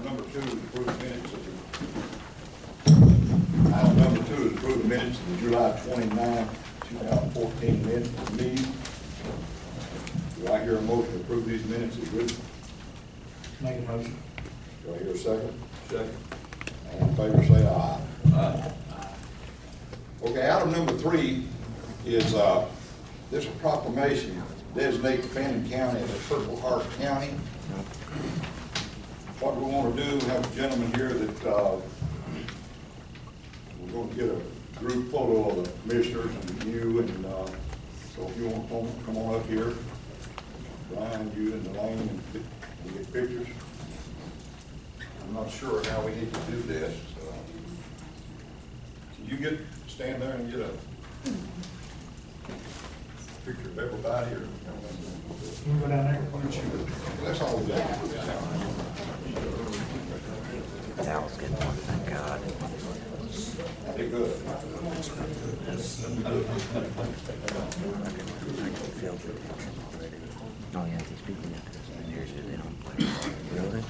Item number two is approve the minutes of item number two is approve the minutes of the July 29, 2014 minutes of the meeting. Do I hear a motion to approve these minutes as written? Make a motion. Do I hear a second? Second. All in favor say aye. Aye. Okay, item number three is this proclamation designates Fannin County as a Purple Heart County. What we want to do, we have a gentleman here that we're going to get a group photo of the commissioners and you, and so if you want to come on up here, Brian, you and Elaine, and get pictures. I'm not sure how we need to do this. Can you stand there and get a picture of everybody, or? You can go down there. Why don't you? That's all we got. That was good one, thank God. Pretty good. I can feel the tension already. Oh yeah, he's speaking of this, and usually they don't play. Really?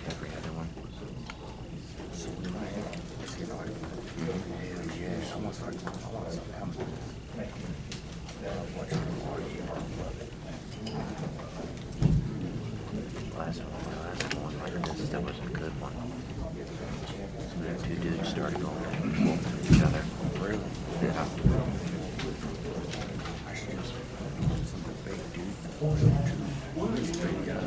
Every other one. Yeah, almost like I want to come last one, like this, that was a good one. So the two dudes started going back and forth with each other. Really? Yeah. Some big dude. Big guy.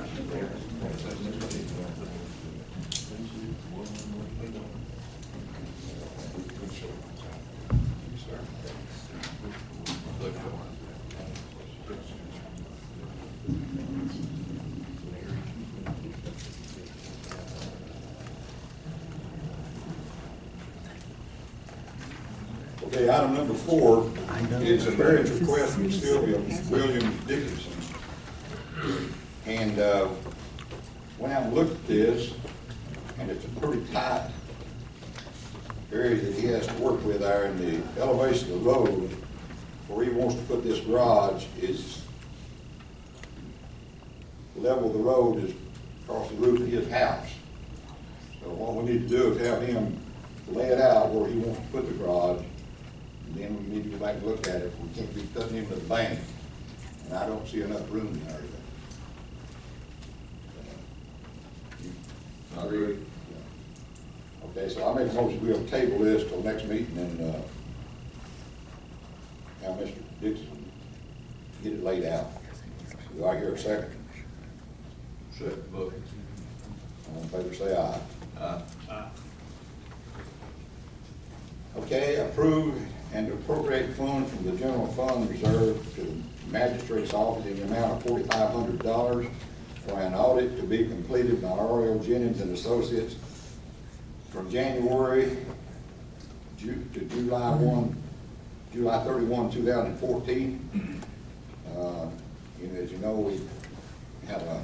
Okay, item number 4 is a marriage request from Sylvia Williams Dickinson. And went out and looked at this, and it's a pretty tight area that he has to work with there, and the elevation of the road where he wants to put this garage is level of the road is across the roof of his house. So what we need to do is have him lay it out where he wants to put the garage, and then we need to go back and look at it. We can't be cutting into the bank, and I don't see enough room in there. I agree. Okay, so I make a motion we'll table this till next meeting and have Mr. Dixon get it laid out. Do I hear a second? Second motion. All in favor say aye. Aye. Okay, approve and appropriate funds from the general fund reserve to the magistrate's office in the amount of $4,500 for an audit to be completed by R.L. Jennings and Associates from January to July 31, 2014. As you know, we have a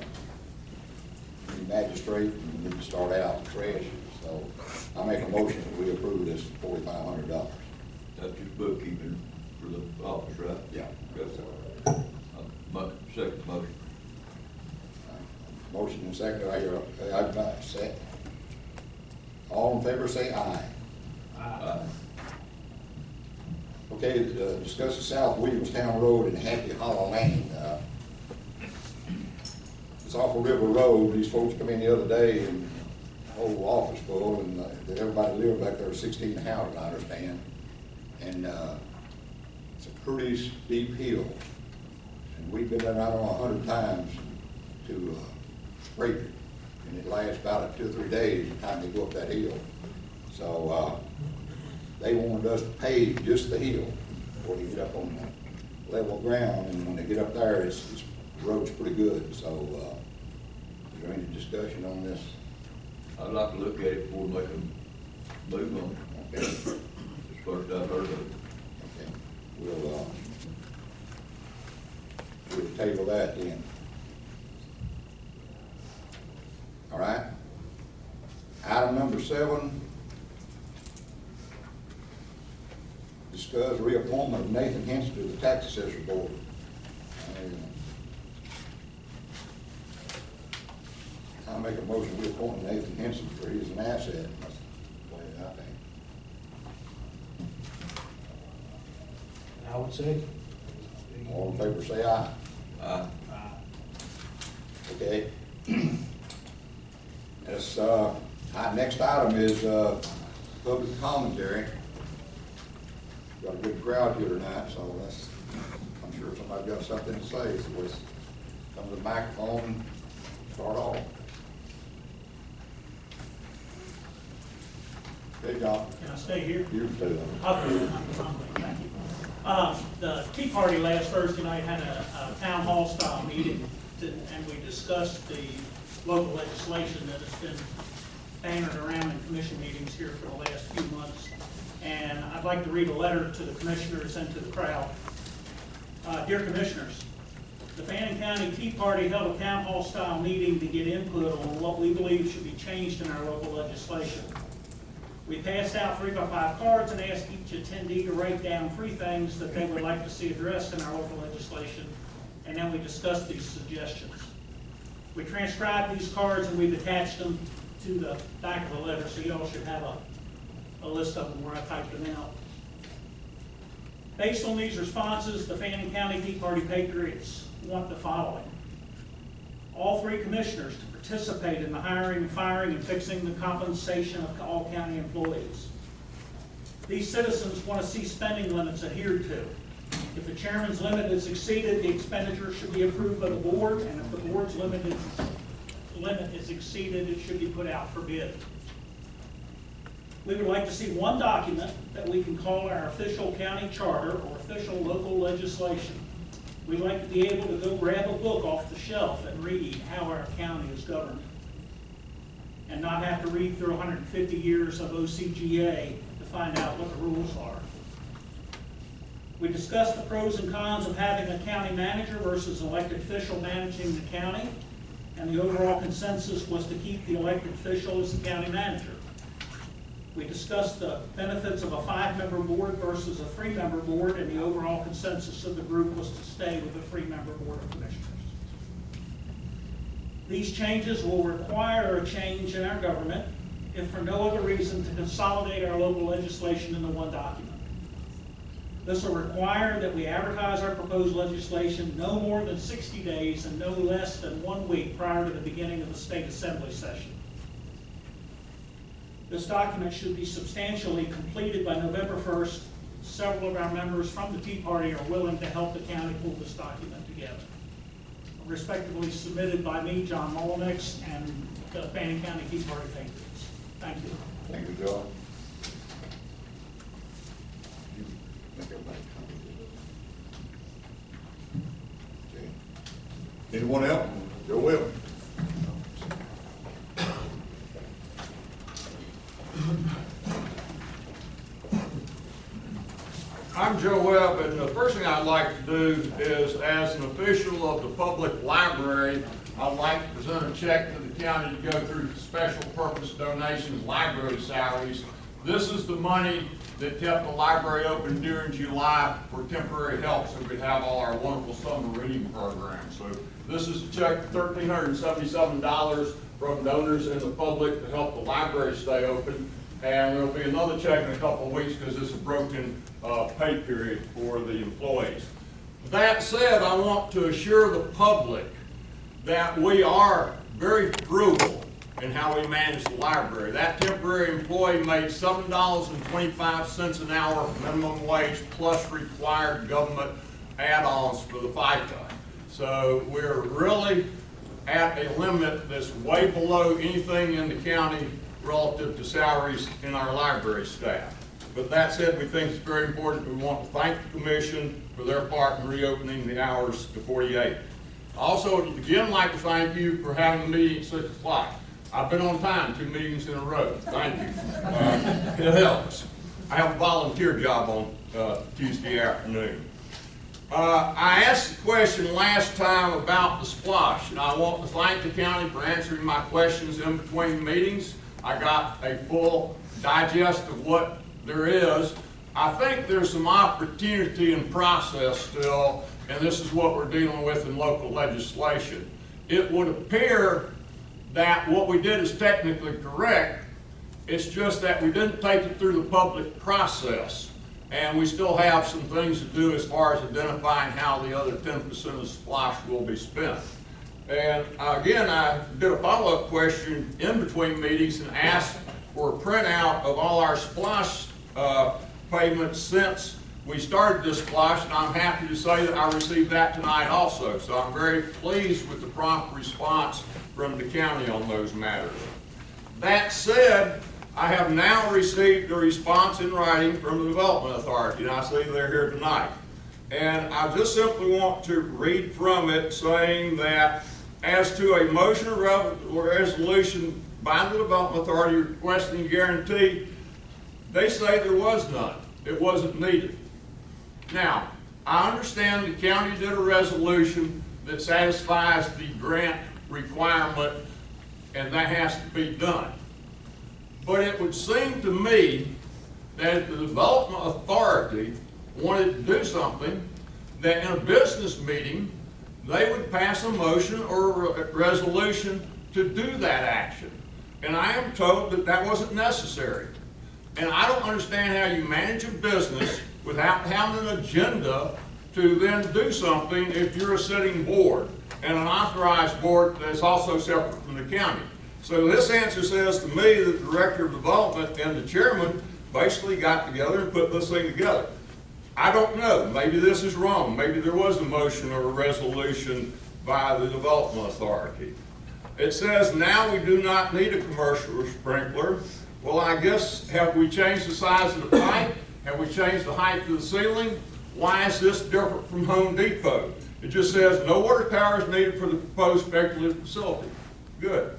new magistrate and we need to start out fresh. So I make a motion that we approve this $4,500. That's just bookkeeping for the office, right? Yeah. Yes, sir. Second motion. Motion and second, I hear, I've set. All in favor say aye. Aye. Okay, discuss the South Williamstown Road and Happy Hollow Lane. It's off of River Road. These folks come in the other day and the whole office full, and that everybody lives back there, 16 houses, I understand. And it's a pretty steep hill. And we've been there, I don't know, 100 times to scrape it. And it lasts about 2 or 3 days by the time they go up that hill. So they wanted us to pave just the hill before they get up on the level ground. And when they get up there, the road's pretty good. So is there any discussion on this? I'd like to look at it before we make a move on it. Okay. It's the first I've heard of it. Okay. We'll table that then. All right. number 7, discuss reappointment of Nathan Henson to the Tax Assessor Board. I make a motion we appoint Nathan Henson for he's an asset. That's the way I think. I would say. All in favor, say aye. Okay. That's, next item is, public commentary. Got a good crowd here tonight, so that's, I'm sure somebody got something to say, so let's come to the microphone and start off. Okay, John. Can I stay here? You stay there. Okay, thank you. The Tea Party last Thursday night had a town hall style meeting, and we discussed the local legislation that has been bannered around in commission meetings here for the last few months. And I'd like to read a letter to the commissioners and to the crowd. Dear Commissioners, the Fannin County Tea Party held a town hall style meeting to get input on what we believe should be changed in our local legislation. We passed out 3x5 cards and asked each attendee to write down 3 things that they would like to see addressed in our local legislation, and then we discussed these suggestions. We transcribed these cards and we've attached them to the back of the letter, so you all should have a list of them where I typed them out. Based on these responses, the Fannin County Tea Party Patriots want the following. All 3 commissioners to participate in the hiring, firing, and fixing the compensation of all county employees. These citizens want to see spending limits adhered to. If the chairman's limit is exceeded, the expenditure should be approved by the board, and if the board's limit is exceeded, it should be put out for bid. We would like to see one document that we can call our official county charter or official local legislation. We'd like to be able to go grab a book off the shelf and read how our county is governed, and not have to read through 150 years of OCGA to find out what the rules are. We discussed the pros and cons of having a county manager versus elected official managing the county, and the overall consensus was to keep the elected official as the county manager. We discussed the benefits of a 5-member board versus a 3-member board, and the overall consensus of the group was to stay with a 3-member board of commissioners. These changes will require a change in our government, if for no other reason to consolidate our local legislation into one document. This will require that we advertise our proposed legislation no more than 60 days and no less than 1 week prior to the beginning of the state assembly session. This document should be substantially completed by November 1st. Several of our members from the Tea Party are willing to help the county pull this document together. Respectively submitted by me, John Mullenix, and the Fannin County Tea Party Patriots. Thank you. Thank you, John. Make everybody come. Okay. Anyone else? Joe Will. I'm Joe Webb, and the first thing I'd like to do is, as an official of the public library, I'd like to present a check to the county to go through special purpose donations, library salaries. This is the money that kept the library open during July for temporary help, so we could have all our wonderful summer reading programs. So this is a check for $1,377 from donors in the public to help the library stay open. And there'll be another check in a couple of weeks because it's a broken pay period for the employees. That said, I want to assure the public that we are very frugal in how we manage the library. That temporary employee made $7.25 an hour minimum wage plus required government add-ons for the FICA. So we're really at a limit that's way below anything in the county relative to salaries in our library staff. But that said, we think it's very important. We want to thank the commission for their part in reopening the hours to 48. I also would again like to thank you for having the meeting at 6 o'clock. I've been on time 2 meetings in a row. Thank you. It helps. I have a volunteer job on Tuesday afternoon. I asked the question last time about the splosh, and I want to thank the county for answering my questions in between meetings. I got a full digest of what there is. I think there's some opportunity and process still, and this is what we're dealing with in local legislation. It would appear that what we did is technically correct. It's just that we didn't take it through the public process. And we still have some things to do as far as identifying how the other 10% of the splosh will be spent. And again, I did a follow-up question in between meetings and asked for a printout of all our splosh payments since we started this splosh, and I'm happy to say that I received that tonight also. So I'm very pleased with the prompt response from the county on those matters. That said, I have now received a response in writing from the Development Authority, and I see they're here tonight. And I just simply want to read from it, saying that as to a motion or resolution by the Development Authority requesting a guarantee, they say there was none. It wasn't needed. Now, I understand the county did a resolution that satisfies the grant requirement, and that has to be done. But it would seem to me that if the Development Authority wanted to do something, that in a business meeting, they would pass a motion or a resolution to do that action. And I am told that that wasn't necessary. And I don't understand how you manage a business without having an agenda to then do something if you're a sitting board and an authorized board that's also separate from the county. So this answer says to me that the Director of Development and the Chairman basically got together and put this thing together. I don't know. Maybe this is wrong. Maybe there was a motion or a resolution by the Development Authority. It says now we do not need a commercial sprinkler. Well, I guess, have we changed the size of the pipe? Have we changed the height of the ceiling? Why is this different from Home Depot? It just says no water tower is needed for the proposed speculative facility. Good.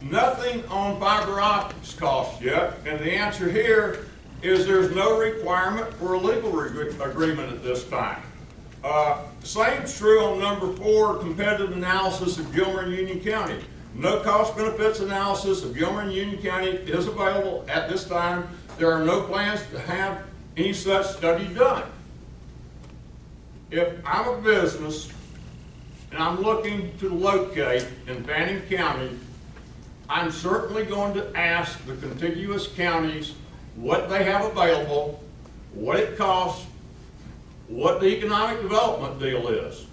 Nothing on fiber optics costs yet, and the answer here is there's no requirement for a legal agreement at this time. Same's true on number 4, competitive analysis of Gilmer and Union County. No cost benefits analysis of Gilmer and Union County is available at this time. There are no plans to have any such study done. If I'm a business and I'm looking to locate in Fannin County, I'm certainly going to ask the contiguous counties what they have available, what it costs, what the economic development deal is.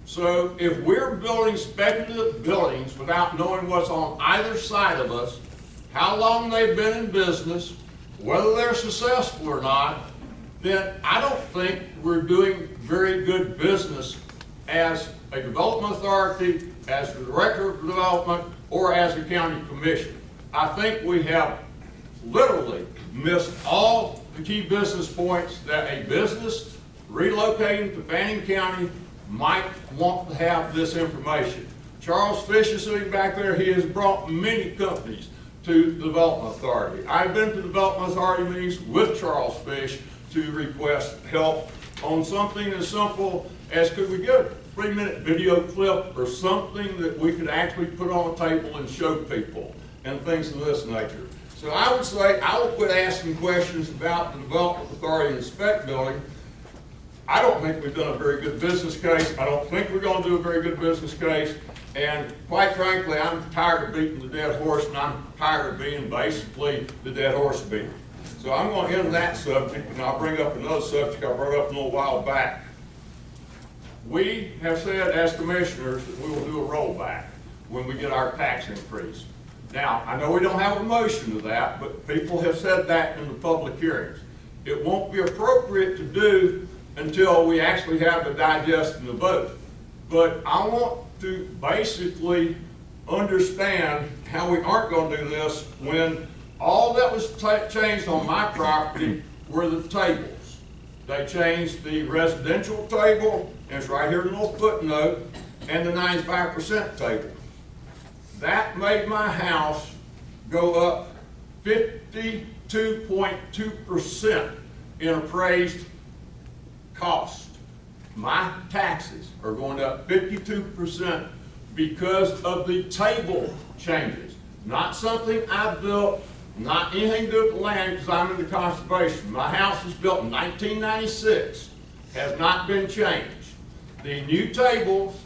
So if we're building speculative buildings without knowing what's on either side of us, how long they've been in business, whether they're successful or not, then I don't think we're doing very good business as a development authority, as the Director of Development, or as a county commission. I think we have literally missed all the key business points that a business relocating to Fannin County might want to have this information. Charles Fish is sitting back there. He has brought many companies to the Development Authority. I've been to Development Authority meetings with Charles Fish to request help on something as simple as, could we get a 3-minute video clip or something that we could actually put on a table and show people and things of this nature. So I would say I will quit asking questions about the Development Authority and spec building. I don't think we've done a very good business case. I don't think we're going to do a very good business case. And quite frankly, I'm tired of beating the dead horse, and I'm tired of being basically the dead horse beater. So I'm going to end that subject, and I'll bring up another subject I brought up a little while back. We have said as commissioners that we will do a rollback when we get our tax increase. Now, I know we don't have a motion to that, but people have said that in the public hearings. It won't be appropriate to do until we actually have the digest and the vote. But I want to basically understand how we aren't going to do this when all that was changed on my property were the tables. They changed the residential table, and it's right here in a little footnote, and the 95% table. That made my house go up 52.2% in appraised cost. My taxes are going up 52% because of the table changes. Not something I built, not anything to do with the land, because I'm into conservation. My house was built in 1996, has not been changed. The new tables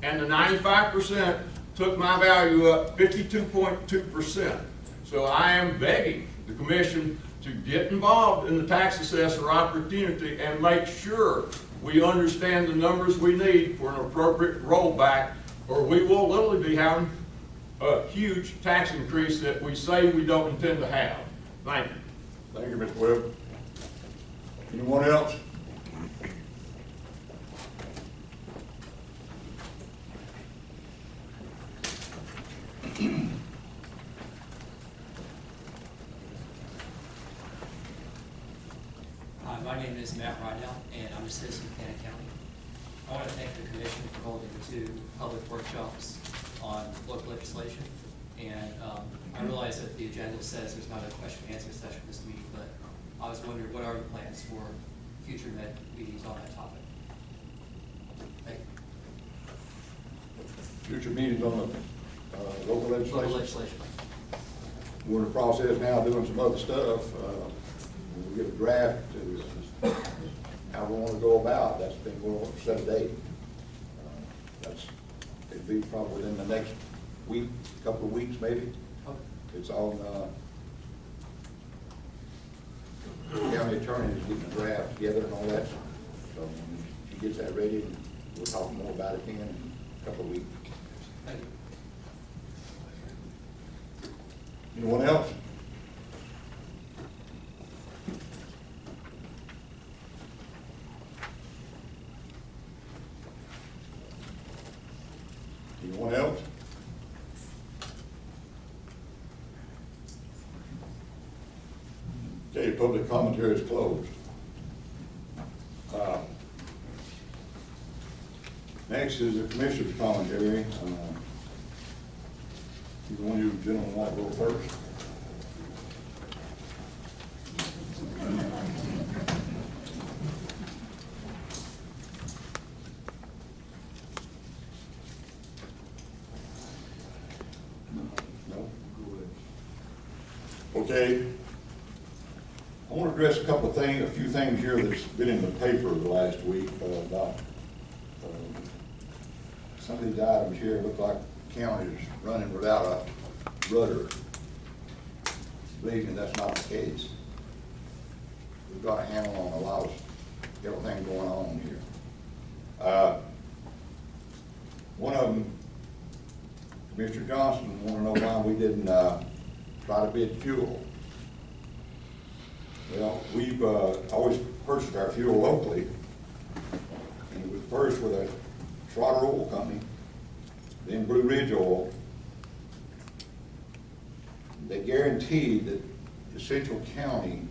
and the 95% took my value up 52.2%. So I am begging the commission to get involved in the tax assessor opportunity and make sure we understand the numbers we need for an appropriate rollback, or we will literally be having a huge tax increase that we say we don't intend to have. Thank you. Thank you, Mr. Webb. Anyone else? Hi, my name is Matt Rydell, and I'm a citizen of Buchanan County. I want to thank the commission for holding 2 public workshops on local legislation. And I realize that the agenda says there's not a question and answer session this meeting, but I was wondering, what are the plans for future meetings on that topic? Thank you. Future meetings on the local legislation? Local legislation. We're in the process now of doing some other stuff. We'll get a draft to how we want to go about. That's been going on for 7 days. It'll be probably within the next week, couple of weeks maybe. Okay. It's on, county attorney is getting a draft together and all that. So when she gets that ready, we'll talk more about it in a couple of weeks. Thank you. Anyone else? Anyone else? Okay, public commentary is closed. Next is the commissioner's commentary. Either one of you gentlemen want to go first? No? Okay. I want to address a couple of things, a few things here that's been in the paper the last week about some of these items here. Look like the county is running without a rudder. Believe me, that's not the case. We've got a handle on a lot of everything going on here. One of them, Mr. Johnson, wanted to know why we didn't try to bid fuel. Well, we've always purchased our fuel locally, and it was first with a Trotter Oil Company, then Blue Ridge Oil. They guaranteed that the Central County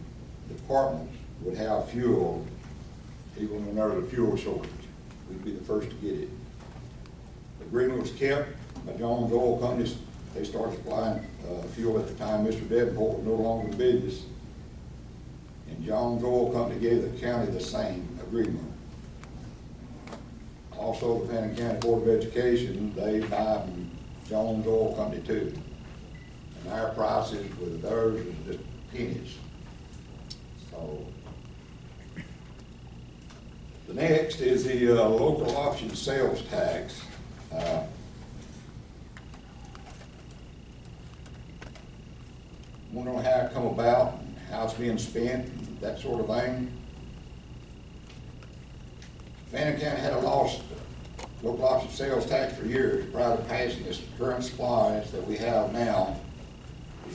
departments would have fuel even when there was a fuel shortage. We'd be the first to get it. The agreement was kept by Jones Oil Companies. They started supplying fuel at the time Mr. Davenport was no longer in business. And Jones Oil Company gave the county the same agreement. Also, the Buchanan County Board of Education, they buy from Jones Oil Company too. And our prices with theirs is just pennies. So, the next is the local option sales tax. Want to know how it come about, how it's being spent, that sort of thing. Buchanan County had a lost local option sales tax for years prior to passing this current supplies that we have now.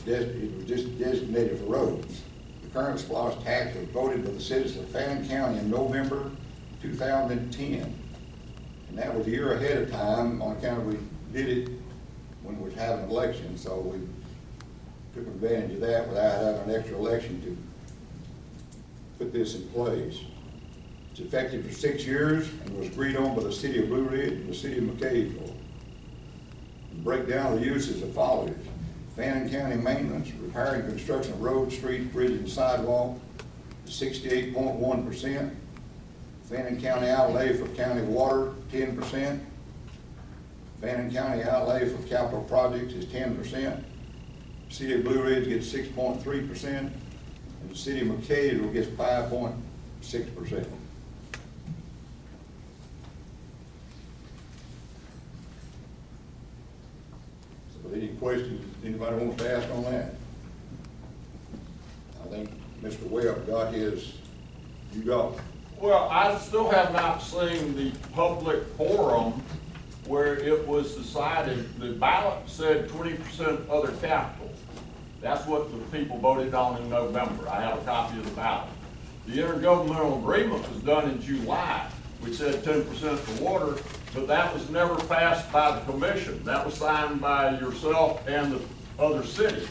It was just designated for roads. The current supplies tax was voted by the citizens of Buchanan County in November 2010. And that was a year ahead of time on account of we did it when we was having an election, so we took advantage of that without having an extra election to put this in place. It's effective for 6 years and was agreed on by the city of Blue Ridge and the city of McCaysville. The breakdown of the use is as follows. Buchanan County maintenance, repair and construction of roads, streets, bridges, and sidewalk is 68.1%. Buchanan County outlay for county water, 10%. Buchanan County outlay for capital projects is 10%. City of Blue Ridge gets 6.3%, and the city of McCaysville gets 5.6%. So any questions anybody wants to ask on that? I think Mr. Webb got his, you got it. Well, I still have not seen the public forum where it was decided, the ballot said 20% other capital. That's what the people voted on in November. I have a copy of the ballot. The intergovernmental agreement was done in July, which said 10% for water, but that was never passed by the commission. That was signed by yourself and the other cities.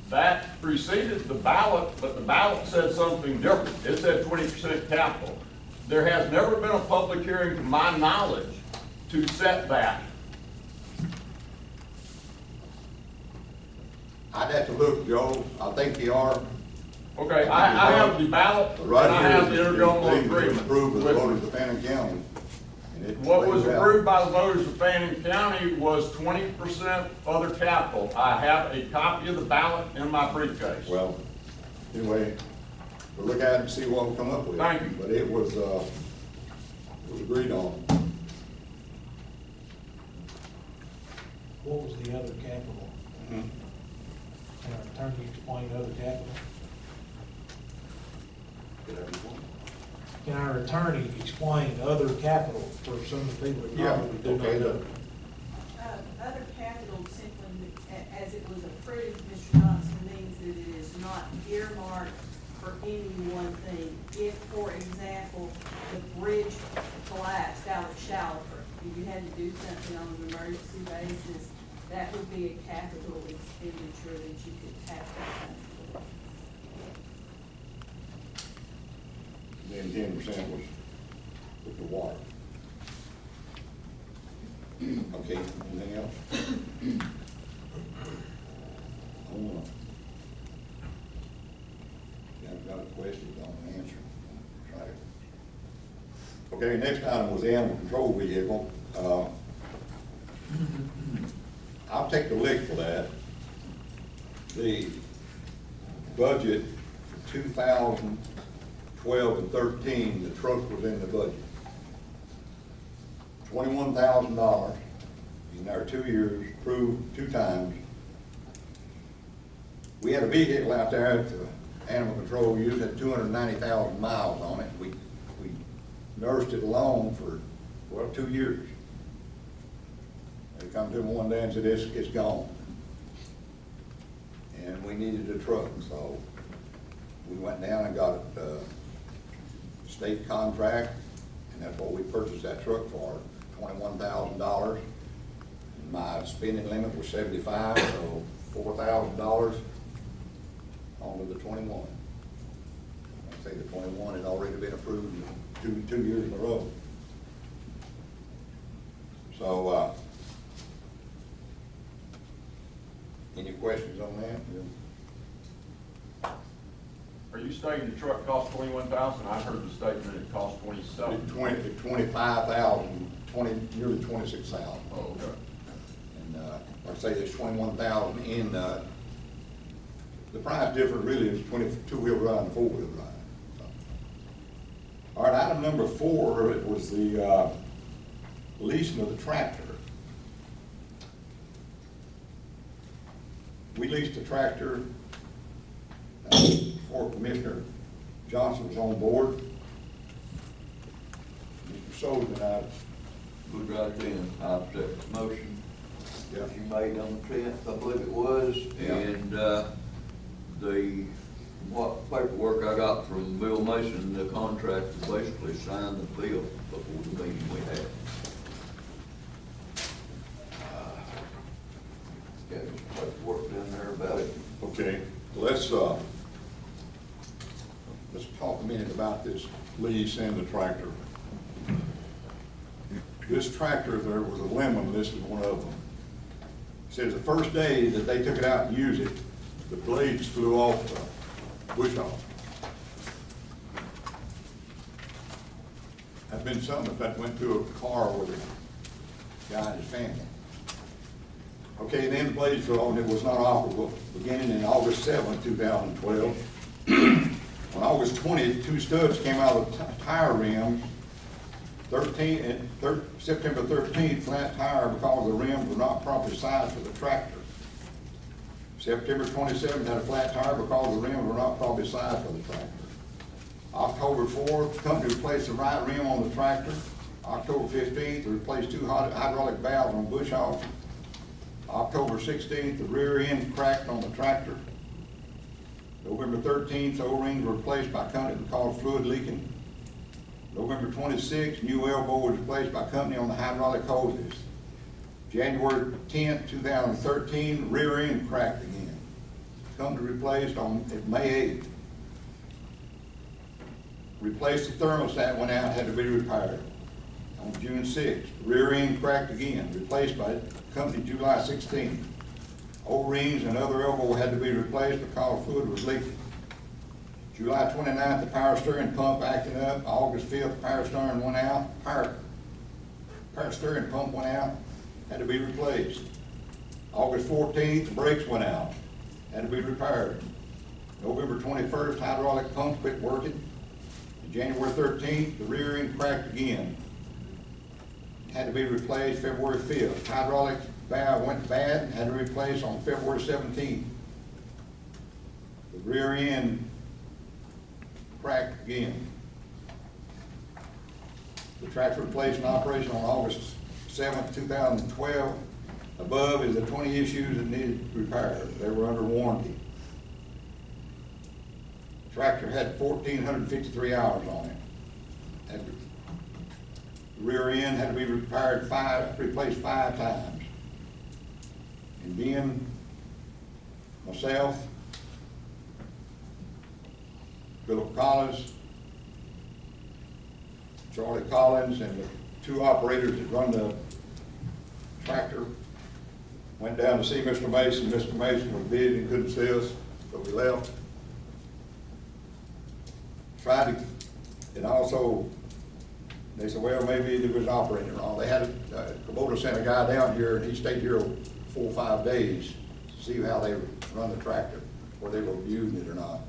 That preceded the ballot, but the ballot said something different. It said 20% capital. There has never been a public hearing, to my knowledge, to set that. I'd have to look, Joe. I think they are. Okay, I have the ballot, and Right I here have the is intergovernmental thing that was agreement. approved of the with me. voters of Fannin County. And it What was lays out- approved by the voters of Fannin County was 20% other capital. I have a copy of the ballot in my briefcase. Well, anyway, we'll look at it and see what we come up with. Thank you. But it was agreed on. What was the other capital? Can our attorney explain other capital? Can our attorney explain other capital for some of the people that Yeah, probably do okay, not know? look. Other capital simply, as it was approved, Mr. Johnson, means that it is not earmarked for any one thing. If, for example, the bridge collapsed out at Shalford, and you had to do something on an emergency basis, that would be a capital expenditure that you could tap that for. Then 10% was with the water. Okay, anything else? I've got a question, don't answer. Try to. Okay, next item was the animal control vehicle. I'll take the lick for that. The budget for 2012 and 13, the truck was in the budget. $21,000 in our 2 years, approved 2 times. We had a vehicle out there at the animal control unit, had 290,000 miles on it. We nursed it along for, well, 2 years. They come to me one day and said, it's gone. And we needed a truck, so we went down and got a state contract, and that's what we purchased that truck for, $21,000. My spending limit was 75, so $4,000 onto the 21. I say the 21 had already been approved two years in a row. So, any questions on that? Are you stating the truck cost $21,000? I heard the statement it cost $27,000. 25,000, nearly 26,000. Oh, okay. And like I say, there's 21,000 in, the price difference really is 2-wheel drive and 4-wheel drive. So. All right, item number 4, it was the leasing of the tractor. We leased a tractor before Commissioner Johnson was on board. Mr. Sullivan, Move right in, I accept the motion Yeah. that you made on the 10th, I believe it was. Yeah. And, what paperwork I got from Bill Mason, the contractor basically signed the bill before the meeting we had. Got some paperwork down there about it. okay, let's talk a minute about this lease and the tractor. This tractor, there was a lemon, this is one of them. It says the first day that they took it out and used it, the blades flew off the bush hog. That's been something if that went through a car with a guy and his family. Okay, then the Blaisdell, it was not operable beginning in August 7th, 2012. On August 20th, two studs came out of the tire rims. September 13th, flat tire because the rims were not properly sized for the tractor. September 27th, had a flat tire because the rims were not properly sized for the tractor. October 4th, company replaced the right rim on the tractor. October 15th, replaced two hydraulic valves on bush hogs. October 16th, the rear end cracked on the tractor. November 13th, O-rings were replaced by company because of fluid leaking. November 26th, new elbow was replaced by company on the hydraulic hoses. January 10th, 2013, rear end cracked again. Company replaced on May 8th. Replaced the thermostat, went out, had to be repaired. On June 6th, rear end cracked again, replaced by company July 16th. O-rings and other elbow had to be replaced because fluid was leaking. July 29th, the power steering pump acting up. August 5th, power steering went out. Power steering pump went out, had to be replaced. August 14th, the brakes went out, had to be repaired. November 21st, hydraulic pump quit working. January 13th, the rear end cracked again, had to be replaced. February 5th, hydraulic valve went bad, had to replace on February 17th. The rear end cracked again. The tractor replaced in operation on August 7th, 2012. Above is the 20 issues that needed repair. They were under warranty. The tractor had 1,453 hours on it. The rear end had to be replaced 5 times. And then myself, Philip Collins, Charlie Collins, and the 2 operators that run the tractor went down to see Mr. Mason. Mr. Mason was busy and couldn't see us, so we left. Tried to, and also, they said, well, maybe there was an operator wrong. They had, Kubota sent a guy down here, and he stayed here 4 or 5 days to see how they run the tractor, whether they were using it or not.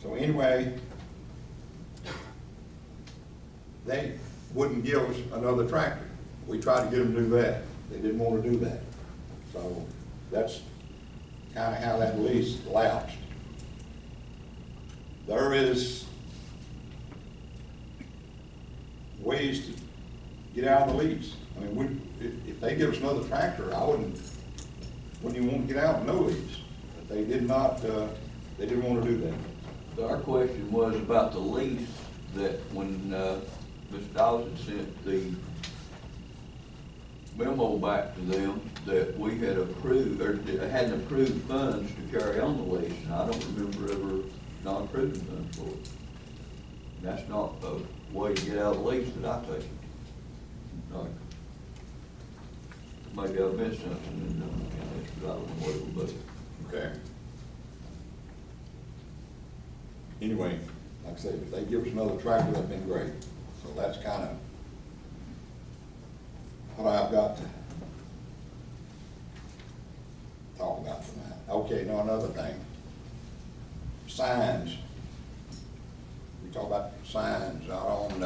So anyway, they wouldn't give us another tractor. We tried to get them to do that. They didn't want to do that. So that's kind of how that lease lapsed. There is ways to get out of the lease. I mean, if they give us another tractor, I wouldn't even want to get out of no lease. But they did not, they didn't want to do that. So our question was about the lease, that when Mr. Dawson sent the memo back to them that we had approved, or hadn't approved funds to carry on the lease, and I don't remember ever not approving funds for it. That's not a way to get out of the lease that I take. No. Maybe I've missed something, and I don't know what it was. Okay. Anyway, like I said, if they give us another tractor, that'd been great. So that's kind of what I've got to talk about tonight. Okay, now another thing. Signs. We talk about signs out on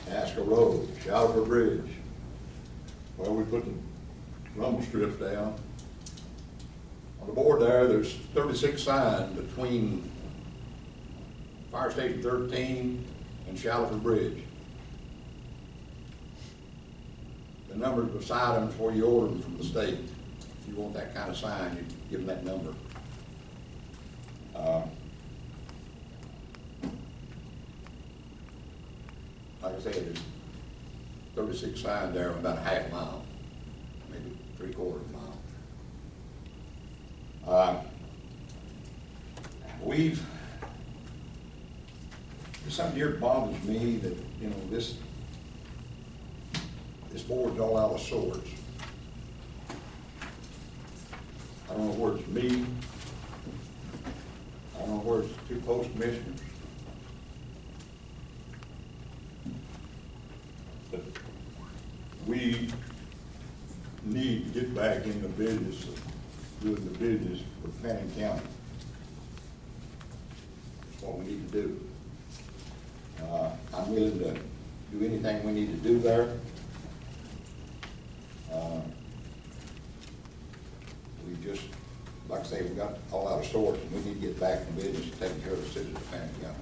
Astor Road, Shalford Bridge. Well, we put the rumble strips down. On the board there's 36 signs between Fire Station 13 and Shalford Bridge. The numbers beside them before you order them from the state. If you want that kind of sign, you give them that number. Like I said, there's 36 signs there, about a half mile, maybe 3/4 mile. There's something here that bothers me that, you know, this board's all out of sorts. I don't know where it's me. I don't know where it's 2 post commissioners. But need to get back in the business of doing the business with Fannin County. That's what we need to do. I'm willing to do anything we need to do there. We just, like I say, we got all out of sorts, and we need to get back in business and taking care of the citizens of Fannin County.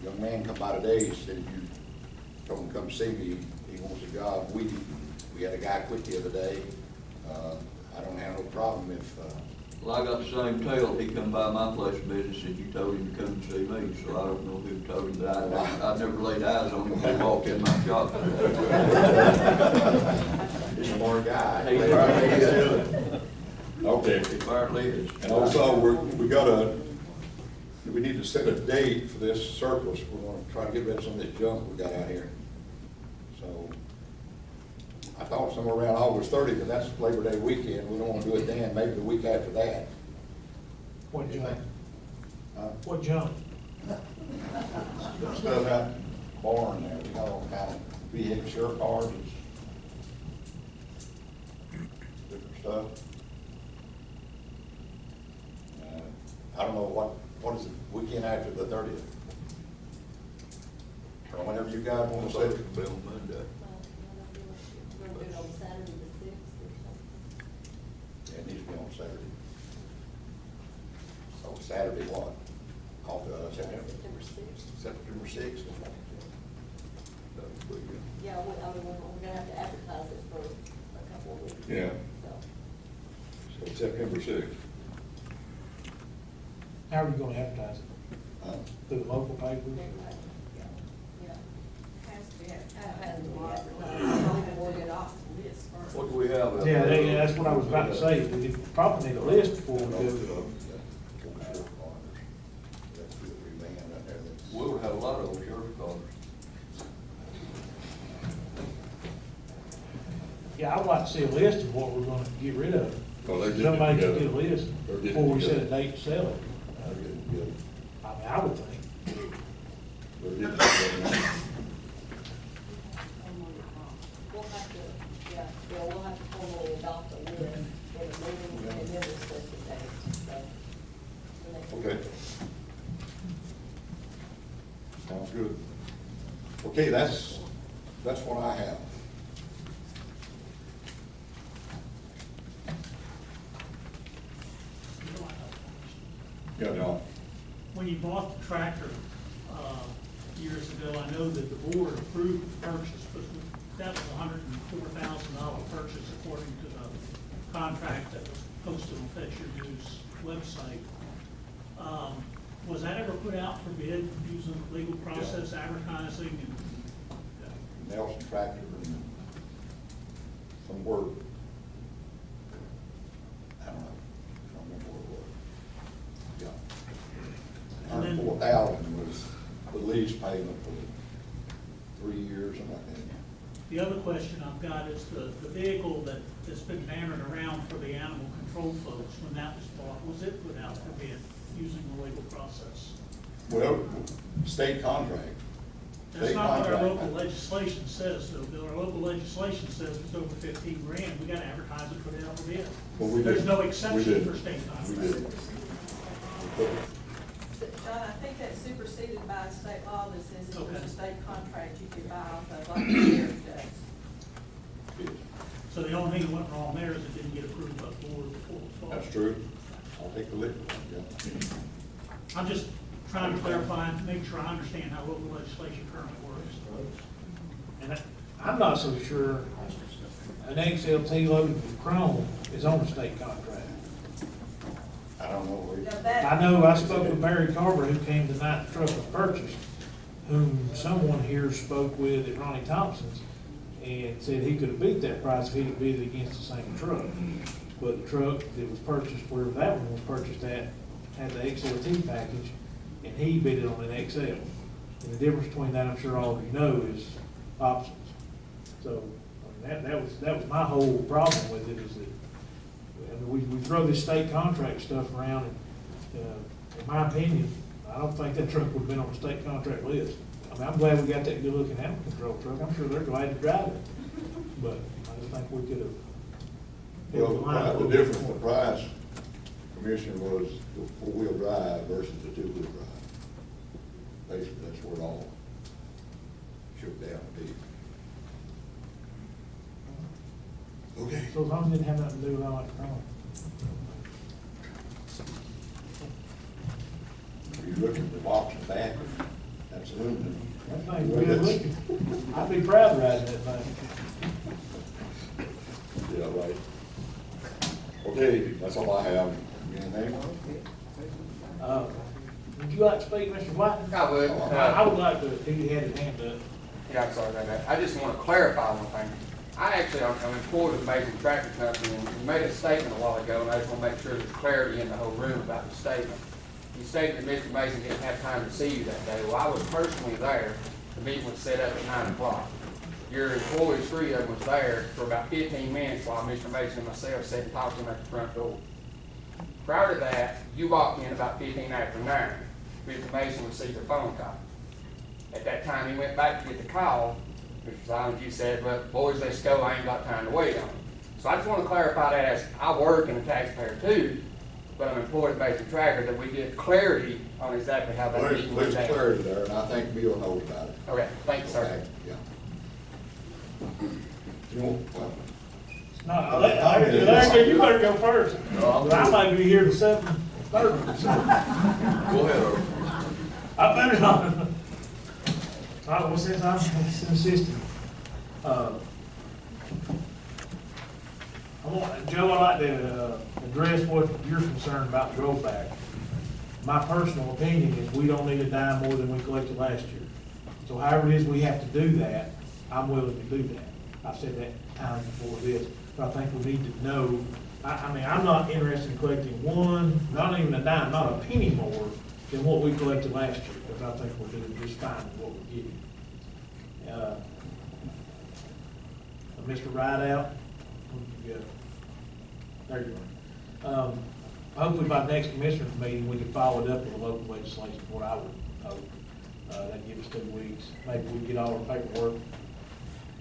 Young man come by today, he said, you told him to come see me, he wants a job. We had a guy quit the other day. I don't have no problem if, Well, I got the same tale. He come by my place of business and you told him to come and see me, so I don't know who told him that. I never laid eyes on him when he walked in my shop. he's a smart guy. He Okay. He apparently is. And also, we need to set a date for this surplus. We're gonna try to get rid of some of this junk we got out here. So, I thought somewhere around August 30th, but that's Labor Day weekend. We don't wanna do it then, maybe the week after that. What junk? Huh? What junk? Stuff out in the barn there, we got all kind of vehicle, sheriff cars, different stuff. I don't know what is it, weekend after the 30th? Or whenever you guys want to set it. Bill Monday. We're gonna do it on Saturday the 6th or something. Yeah, it needs to be on Saturday. So Saturday what? September? September 6th. September 6th. That's pretty good. Yeah, we're gonna have to advertise it for a couple of weeks. Yeah. So, So September 6th. How are you gonna advertise it? Through the local papers? yeah. Has to be, Has to be advertised. We'll get off the list first. What do we have? out Yeah, there? that's what I was about to say. We probably need a list before we do it. We'll have a lot of old sheriff cars. Yeah, I'd like to see a list of what we're gonna get rid of. Well, they're getting Somebody can together. get a list They're getting before we set a together. date to sell it. I mean, I would think. we'll have to, yeah, we'll have to formally adopt a list for the meeting and then we'll set the date, so. the next- Okay. Sounds good. Okay, that's what I have. Yeah, John. When you bought the tractor, years ago, I know that the board approved the purchase, but that was $104,000 purchase according to the contract that was posted on Fetch Your News website. Was that ever put out for bid using legal process advertising and? Nelson Tractor and some word. I don't know. I don't remember what it was. Yeah. And then- $104,000 was the lease payment for 3 years, something like that. The other question I've got is the vehicle that's been bannered around for the animal control folks, when that was bought, was it put out for bid using the legal process? Well, state contract. That's State not what our contract. local legislation says, though. Our local legislation says it's over 15 grand, we gotta advertise it, put it out for bid. Well, we There's did. no We exception did. for state We contracts. did. John, I think that's superseded by a state law that says if there's Okay. a state contract, you can buy off of, like the sheriff does. So the only thing that went wrong there is it didn't get approved by the board before it was bought. That's true. I'll take the lick, yeah. I'm just trying to clarify, and make sure I understand how local legislation currently works. And I'm not so sure an XLT loaded with chrome is on a state contract. I don't know where. Now, that. I know I spoke with Barry Carver, who came the night the truck was purchased, whom someone here spoke with at Ronnie Thompson's, and said he could have beat that price if he'd have bid against the same truck. But the truck that was purchased, where that one was purchased at, had the XLT package, and he bid it on an XL. And the difference between that, I'm sure all of you know, is options. So, I mean, that was my whole problem with it, is that, I mean, we throw this state contract stuff around, and, in my opinion, I don't think that truck would have been on the state contract list. I mean, I'm glad we got that good looking animal control truck, I'm sure they're glad to drive it, but I just think we could have. held the line a Well, little the bit difference, the more. price, Commissioner, was the four-wheel drive versus the two-wheel drive. Basically, that's where it all shook down to be. Okay. So as long as it didn't have nothing to do with all that crime. You're looking at the box and back, that's aluminum. That thing's good looking. I'd be proud to ride that thing. Yeah, right. Okay, that's all I have. Anything? Would you like to speak, Mr. White? I would. I would like to, he had his hand up. Yeah, I'm sorry about that. I just want to clarify one thing. I actually, I'm employed with Mason Tractor Company, and you made a statement a while ago, and I just want to make sure there's clarity in the whole room about the statement. You stated that Mr. Mason didn't have time to see you that day. Well, I was personally there. The meeting was set up at 9 o'clock. Your employees, 3 of them, was there for about 15 minutes while Mr. Mason and myself sat and talked to him at the front door. Prior to that, you walked in about 15 after 9. Mr. Mason received a phone call. At that time, he went back to get the call. Mr. Simons, you said, "But boys, let's go. I ain't got time to wait on it." So I just want to clarify that, as I work in a taxpayer too, but I'm employed by the Tracker, that we get clarity on exactly how that meeting went There's down. clarity there, and I think Bill knows about it. Okay, thank you, sir. Okay, yeah. You want, well, No, Larry, you better go first. I might be here till 7:30. go ahead, Earl. I better not. Well, since I'm insisting, Joe, I'd like to address what you're concerned about the rollback. My personal opinion is we don't need a dime more than we collected last year. So however it is we have to do that, I'm willing to do that. I've said that times before this, but I think we need to know, I mean, I'm not interested in collecting one, not even a dime, not a penny more than what we collected last year, because I think we're doing just fine with what we're getting. Mr. Rideout, there you go. Hopefully by the next commissioners meeting, we can follow it up with the local legislation, what I would hope. That'd give us 2 weeks. Maybe we can get all our paperwork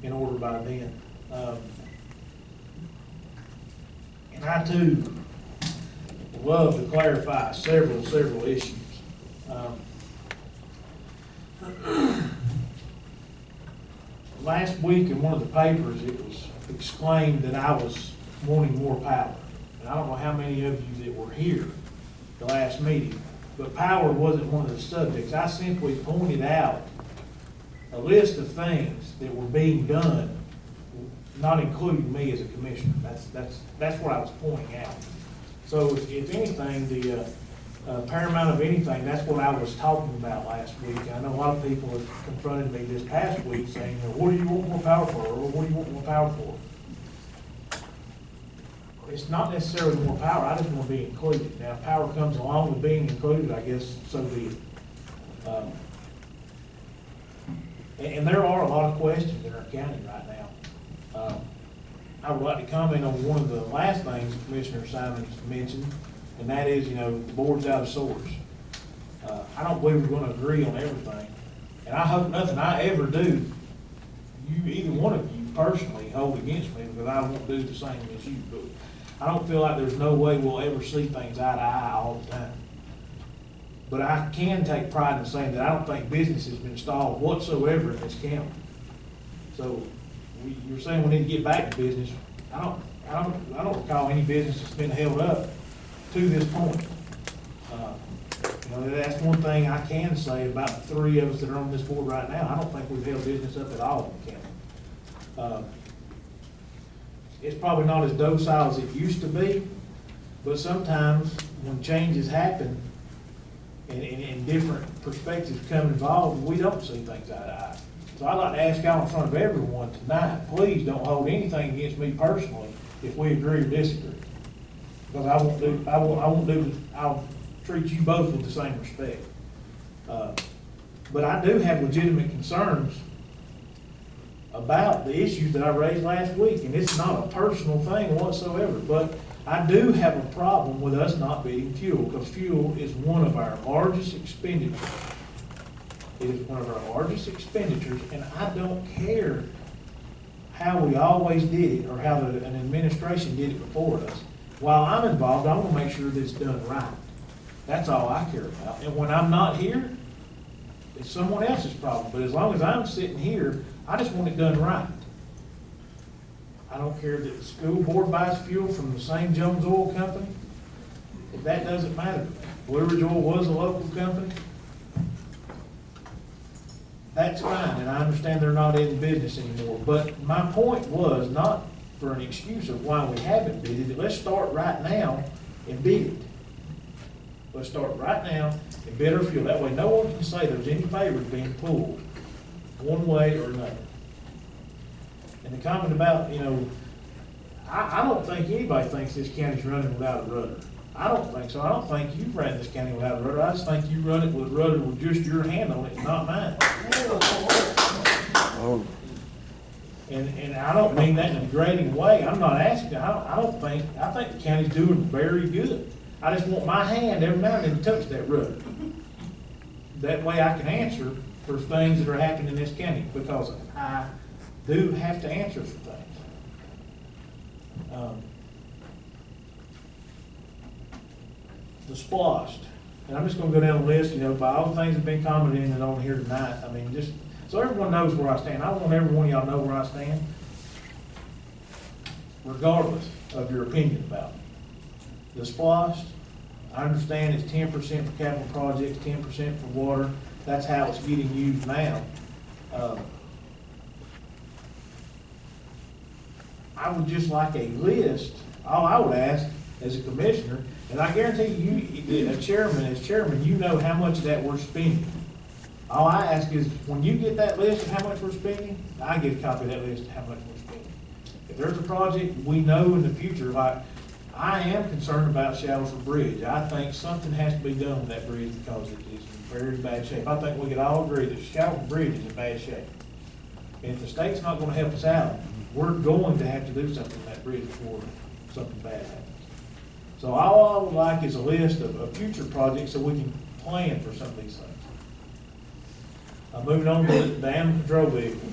in order by then. And I too would love to clarify several issues. Last week in one of the papers, it was exclaimed that I was wanting more power. And I don't know how many of you that were here the last meeting, but power wasn't one of the subjects. I simply pointed out a list of things that were being done, not including me as a commissioner. That's what I was pointing out. So if anything, the paramount of anything, that's what I was talking about last week. I know a lot of people have confronted me this past week saying, "What do you want more power for?" Or "What do you want more power for?" It's not necessarily more power, I just want to be included. Now, if power comes along with being included, I guess so be it. And there are a lot of questions in our county right now. I would like to comment on one of the last things Commissioner Simons mentioned, and that is, the board's out of sorts. I don't believe we're going to agree on everything, and I hope nothing I ever do, either one of you personally hold against me, because I won't do the same as you. But I don't feel like there's no way we'll ever see things eye to eye all the time. But I can take pride in saying that I don't think business has been stalled whatsoever in this county. So you're saying we need to get back to business. I don't recall any business that's been held up to this point. That's one thing I can say about the 3 of us that are on this board right now. I don't think we've held business up at all in the county. It's probably not as docile as it used to be, but sometimes when changes happen and different perspectives come involved, we don't see things eye to eye. So I'd like to ask y'all in front of everyone tonight, please don't hold anything against me personally if we agree or disagree. Because I'll treat you both with the same respect. But I do have legitimate concerns about the issues that I raised last week, and it's not a personal thing whatsoever, but I do have a problem with us not being fuel, because fuel is one of our largest expenditures It is one of our largest expenditures, and I don't care how we always did it, or how an administration did it before us. While I'm involved, I want to make sure that it's done right. That's all I care about. And when I'm not here, it's someone else's problem. But as long as I'm sitting here, I just want it done right. I don't care that the school board buys fuel from the same Jones Oil Company. If that doesn't matter. Blue Ridge Oil was a local company. That's fine, and I understand they're not in business anymore. But my point was not for an excuse of why we haven't bid it. Let's start right now and bid it. Let's start right now and bid our fuel. That way no one can say there's any favors being pulled one way or another. And the comment about, you know, I don't think anybody thinks this county's running without a rudder. I don't think so. I don't think you ran this county without a rudder. I just think you run it with a rudder with just your hand on it, not mine. Oh. And I don't mean that in a degrading way. I'm not asking, I think the county's doing very good. I just want my hand every now and then to touch that rudder. That way I can answer for things that are happening in this county, because I do have to answer for things. The SPLOST, and I'm just gonna go down the list, you know, by all the things that have been commented on here tonight. I mean, just so everyone knows where I stand. I want every one of y'all to know where I stand, regardless of your opinion about it. The SPLOST, I understand it's 10% for capital projects, 10% for water. That's how it's getting used now. I would just like a list. All I would ask as a commissioner, and I guarantee you, as chairman, you know how much of that we're spending. All I ask is, when you get that list of how much we're spending, I get a copy of that list of how much we're spending. If there's a project we know in the future, like, I am concerned about Shackelford Bridge. I think something has to be done with that bridge because it is in very bad shape. I think we could all agree that Shackelford Bridge is in bad shape. And if the state's not gonna help us out, we're going to have to do something with that bridge before something bad happens. So all I would like is a list of future projects so we can plan for some of these things. Moving on to the animal control vehicle.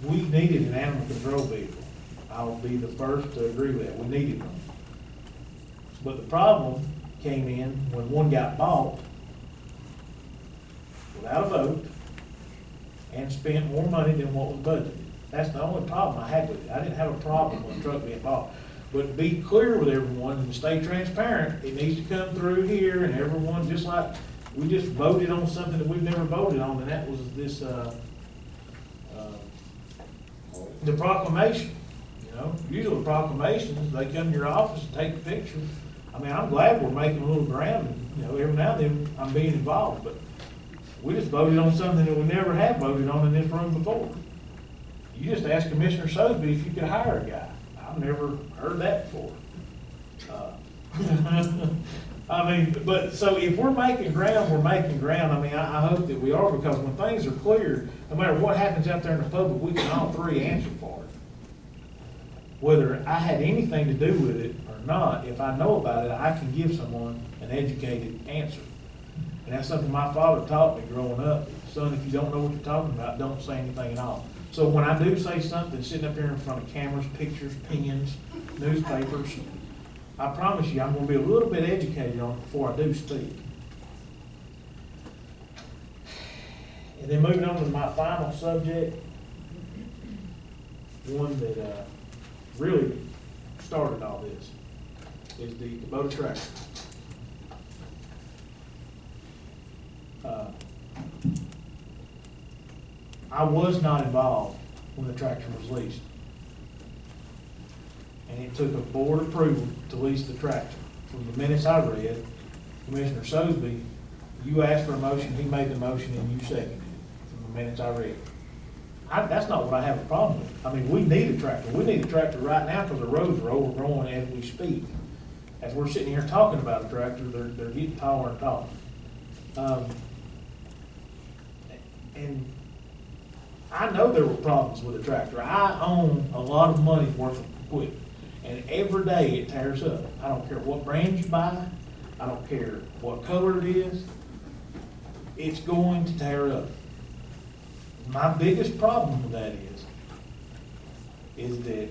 We needed an animal control vehicle. I'll be the first to agree with that. We needed one. But the problem came in when one got bought without a vote and spent more money than what was budgeted. That's the only problem I had with it. I didn't have a problem with the truck being bought. But to be clear with everyone and stay transparent, it needs to come through here, and everyone, just like we just voted on something that we've never voted on, and that was this, the proclamation. You know, usually proclamations, they come to your office and take a picture. I mean, I'm glad we're making a little ground, and, you know, every now and then I'm being involved, but we just voted on something that we never have voted on in this room before. You just asked Commissioner Soseby if you could hire a guy. I've never heard that before. I mean, but so if we're making ground, we're making ground. I mean, I hope that we are, because when things are clear, no matter what happens out there in the public, we can all three answer for it. Whether I had anything to do with it or not, if I know about it, I can give someone an educated answer. And that's something my father taught me growing up. Son, if you don't know what you're talking about, don't say anything at all. So when I do say something, sitting up here in front of cameras, pictures, pens, newspapers, I promise you I'm going to be a little bit educated on it before I do speak. And then moving on to my final subject, one that really started all this, is the Kubota tractor. I was not involved when the tractor was leased. And it took a board approval to lease the tractor. From the minutes I read, Commissioner Soseby, you asked for a motion, he made the motion, and you seconded it, from the minutes I read. That's not what I have a problem with. I mean, we need a tractor. We need a tractor right now because the roads are overgrowing as we speak. As we're sitting here talking about a tractor, they're getting taller and taller. And I know there were problems with the tractor. I own a lot of money worth of equipment, and every day it tears up. I don't care what brand you buy. I don't care what color it is. it's going to tear up. My biggest problem with that is that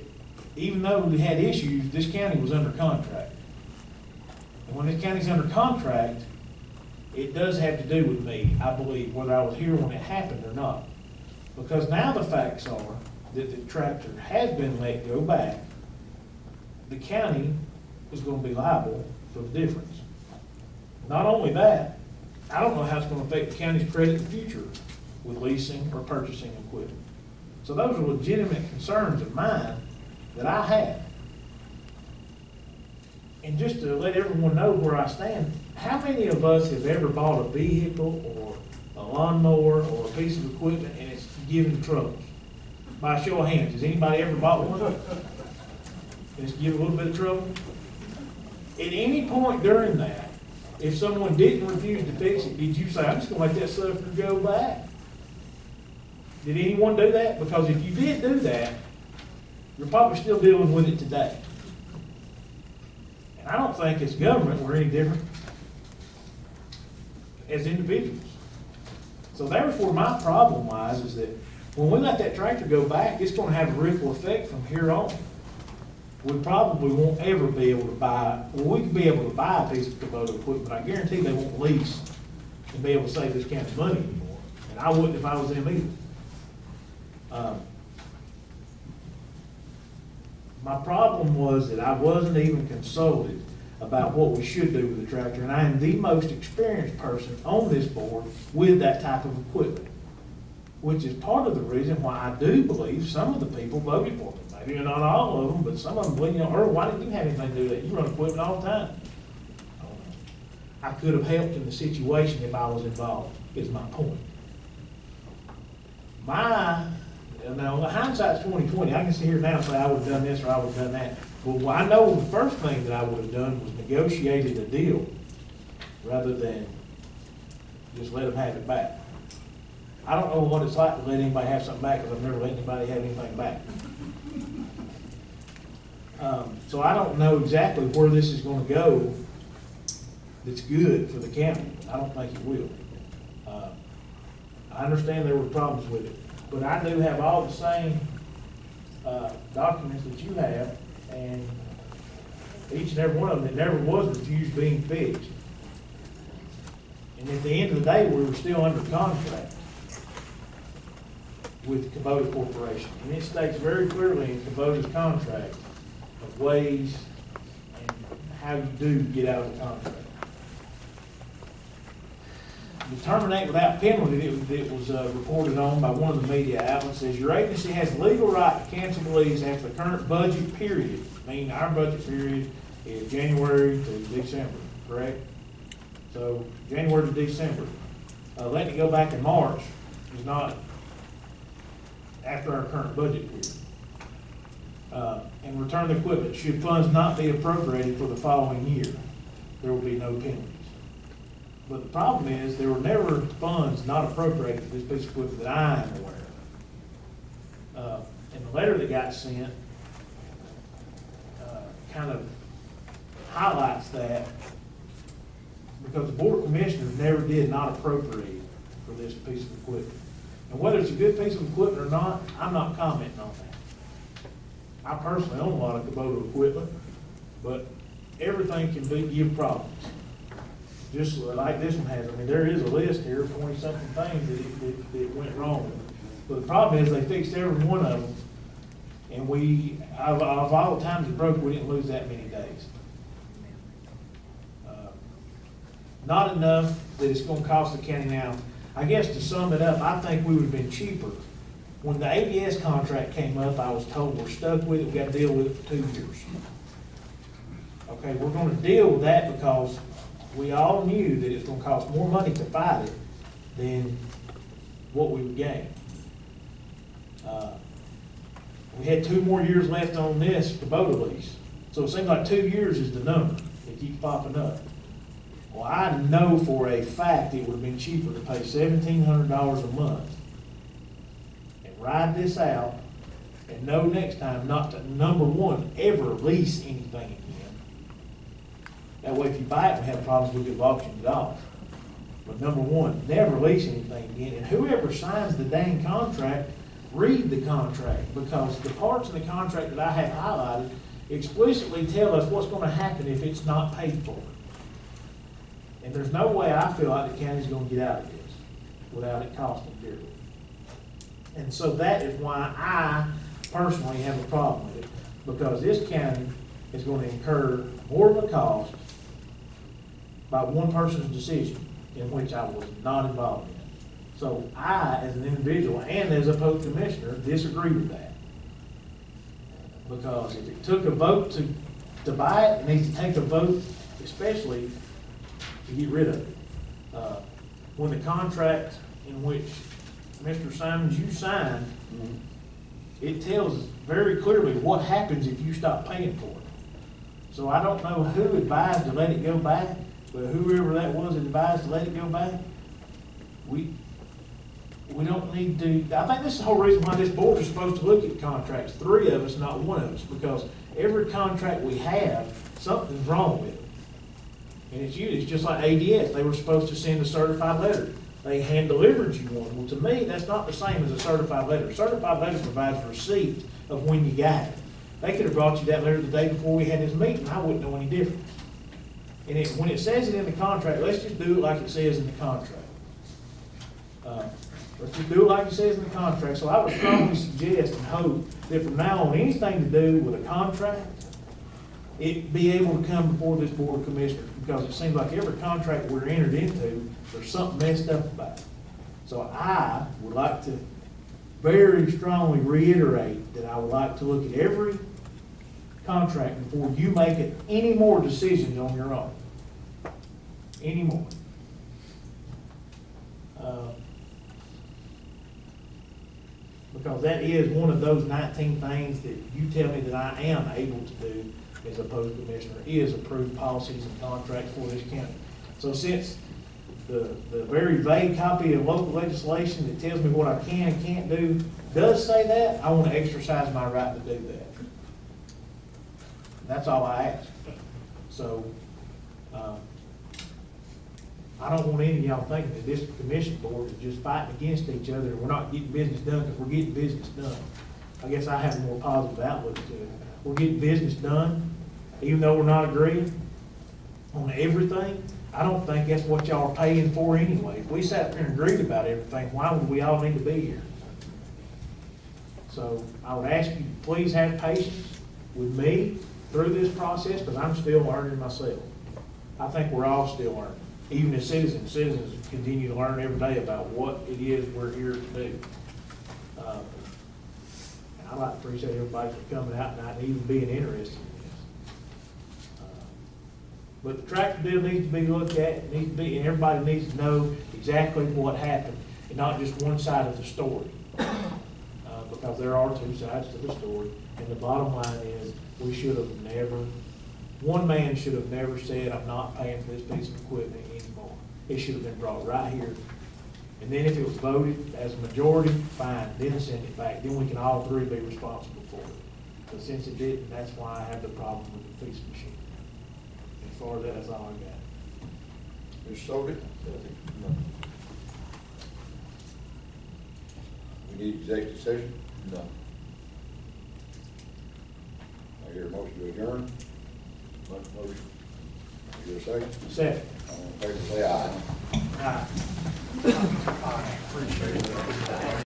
even though we had issues, this county was under contract. And when this county's under contract, it does have to do with me, I believe, whether I was here when it happened or not. Because now the facts are that the tractor has been let go back. The county is going to be liable for the difference. Not only that, I don't know how it's going to affect the county's credit in the future with leasing or purchasing equipment. So those are legitimate concerns of mine that I have. And just to let everyone know where I stand, how many of us have ever bought a vehicle or a lawnmower or a piece of equipment and it's giving troubles? By a show of hands, has anybody ever bought one? And it's giving a little bit of trouble? At any point during that, if someone didn't refuse to fix it, did you say, I'm just gonna let that sucker go back? Did anyone do that? Because if you did do that, you're probably still dealing with it today. And I don't think as government we're any different as individuals. So there's where my problem lies, is that when we let that tractor go back, it's going to have a ripple effect from here on. We probably won't ever be able to buy, well, we could be able to buy a piece of Kubota equipment, but I guarantee they won't lease and be able to save this county money anymore. And I wouldn't if I was them either. My problem was that I wasn't even consulted about what we should do with the tractor, and I am the most experienced person on this board with that type of equipment, which is part of the reason why I do believe some of the people voted for me. Maybe not all of them, but some of them believe, Earl, why didn't you have anything to do with that? You run equipment all the time. I could have helped in the situation if I was involved, is my point. Now, hindsight's 20/20. I can sit here now and say I would have done this or I would have done that. Well, I know the first thing that I would have done was negotiated a deal rather than just let them have it back. I don't know what it's like to let anybody have something back, because I've never let anybody have anything back. So I don't know exactly where this is going to go that's good for the county. I don't think it will. I understand there were problems with it, but I do have all the same documents that you have, and each and every one of them, it never was refused being fixed. And at the end of the day, we were still under contract with Kubota Corporation. And it states very clearly in Kubota's contract of ways and how you do get out of the contract. To terminate without penalty, it was reported on by one of the media outlets, says your agency has the legal right to cancel the lease after the current budget period. Meaning our budget period is January to December, correct? So January to December. Letting it go back in March is not after our current budget period. And return the equipment. Should funds not be appropriated for the following year, there will be no penalties. But the problem is, there were never funds not appropriated for this piece of equipment that I am aware of. And the letter that got sent kind of highlights that, because the Board of Commissioners never did not appropriate for this piece of equipment. And whether it's a good piece of equipment or not, I'm not commenting on that. I personally own a lot of Kubota equipment, but everything can give problems. Just like this one has. I mean, there is a list here of 20-something things that went wrong. But the problem is they fixed every one of them, and of all the times it broke, we didn't lose that many days. Not enough that it's going to cost the county now. I guess to sum it up, I think we would have been cheaper. When the ABS contract came up, I was told we're stuck with it, we got to deal with it for 2 years. Okay, we're going to deal with that because we all knew that it's going to cost more money to fight it than what we would gain. We had 2 more years left on this Kubota lease. So it seems like 2 years is the number. It keeps popping up. Well, I know for a fact it would have been cheaper to pay $1,700 a month and ride this out and know next time not to, number one, ever lease anything again. That way, if you buy it and have problems, we can auction it off. But number one, never lease anything again, and whoever signs the dang contract, read the contract, because the parts of the contract that I have highlighted explicitly tell us what's gonna happen if it's not paid for. And there's no way I feel like the county's gonna get out of this without it costing dearly. And so that is why I personally have a problem with it, because this county is gonna incur more of a cost by one person's decision in which I was not involved in. So I, as an individual and as a Polk commissioner, disagree with that. Because if it took a vote to buy it, it needs to take a vote especially to get rid of it. When the contract in which Mr. Simons, you signed, it tells very clearly what happens if you stop paying for it. So I don't know who advised to let it go back, but whoever that was advised to let it go back, we don't need to, I think this is the whole reason why this board is supposed to look at contracts, 3 of us, not 1 of us, because every contract we have, something's wrong with it. And it's just like ADS, they were supposed to send a certified letter. They hand delivered you one. Well, to me, that's not the same as a certified letter. A certified letter provides a receipt of when you got it. They could have brought you that letter the day before we had this meeting, I wouldn't know any difference. And when it says it in the contract, let's just do it like it says in the contract. Let's just do it like it says in the contract. So I would strongly suggest and hope that from now on, anything to do with a contract, it be able to come before this board of commissioners, because it seems like every contract we're entered into, there's something messed up about it. So I would like to very strongly reiterate that I would like to look at every contract before you make any more decisions on your own. Any more. Because that is one of those 19 things that you tell me that I am able to do as a post commissioner, is approve policies and contracts for this county. So since the very vague copy of local legislation that tells me what I can and can't do does say that, I want to exercise my right to do that. That's all I ask. So, I don't want any of y'all thinking that this commission board is just fighting against each other and we're not getting business done, because we're getting business done. I guess I have a more positive outlook to it. We're getting business done, even though we're not agreeing on everything. I don't think that's what y'all are paying for anyway. If we sat there and agreed about everything, why would we all need to be here? So I would ask you to please have patience with me through this process, because I'm still learning myself. I think we're all still learning. Even as citizens continue to learn every day about what it is we're here to do. I'd like to appreciate everybody for coming out tonight and even being interested in this. But the tractor deal needs to be looked at, and everybody needs to know exactly what happened, and not just one side of the story. Because there are 2 sides to the story, and the bottom line is, one man should have never said, I'm not paying for this piece of equipment anymore. It should have been brought right here. And then if it was voted as a majority, fine, then send it back. Then we can all 3 be responsible for it. But since it didn't, that's why I have the problem with the piece of machine. As far as that's all I got. Mr. Sobey? We need executive session? No. I hear a motion to adjourn. Motion. I hear a second. Second. All in favor, say aye. Aye. Appreciate it.